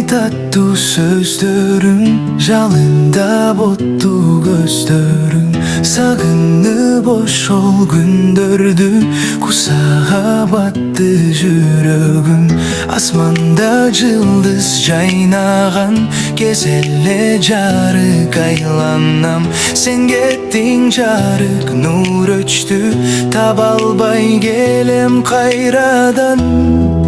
tattoo sözlerim, жалында ботту көздөрүң. Сагынып ошол күндөрдү, кусага батты жүрөгүм. Асманда жылдыз жайнаган кез эле жарык айланам. Сен кеттиң жарык, нур өчтү, таба албай келем кайрадан.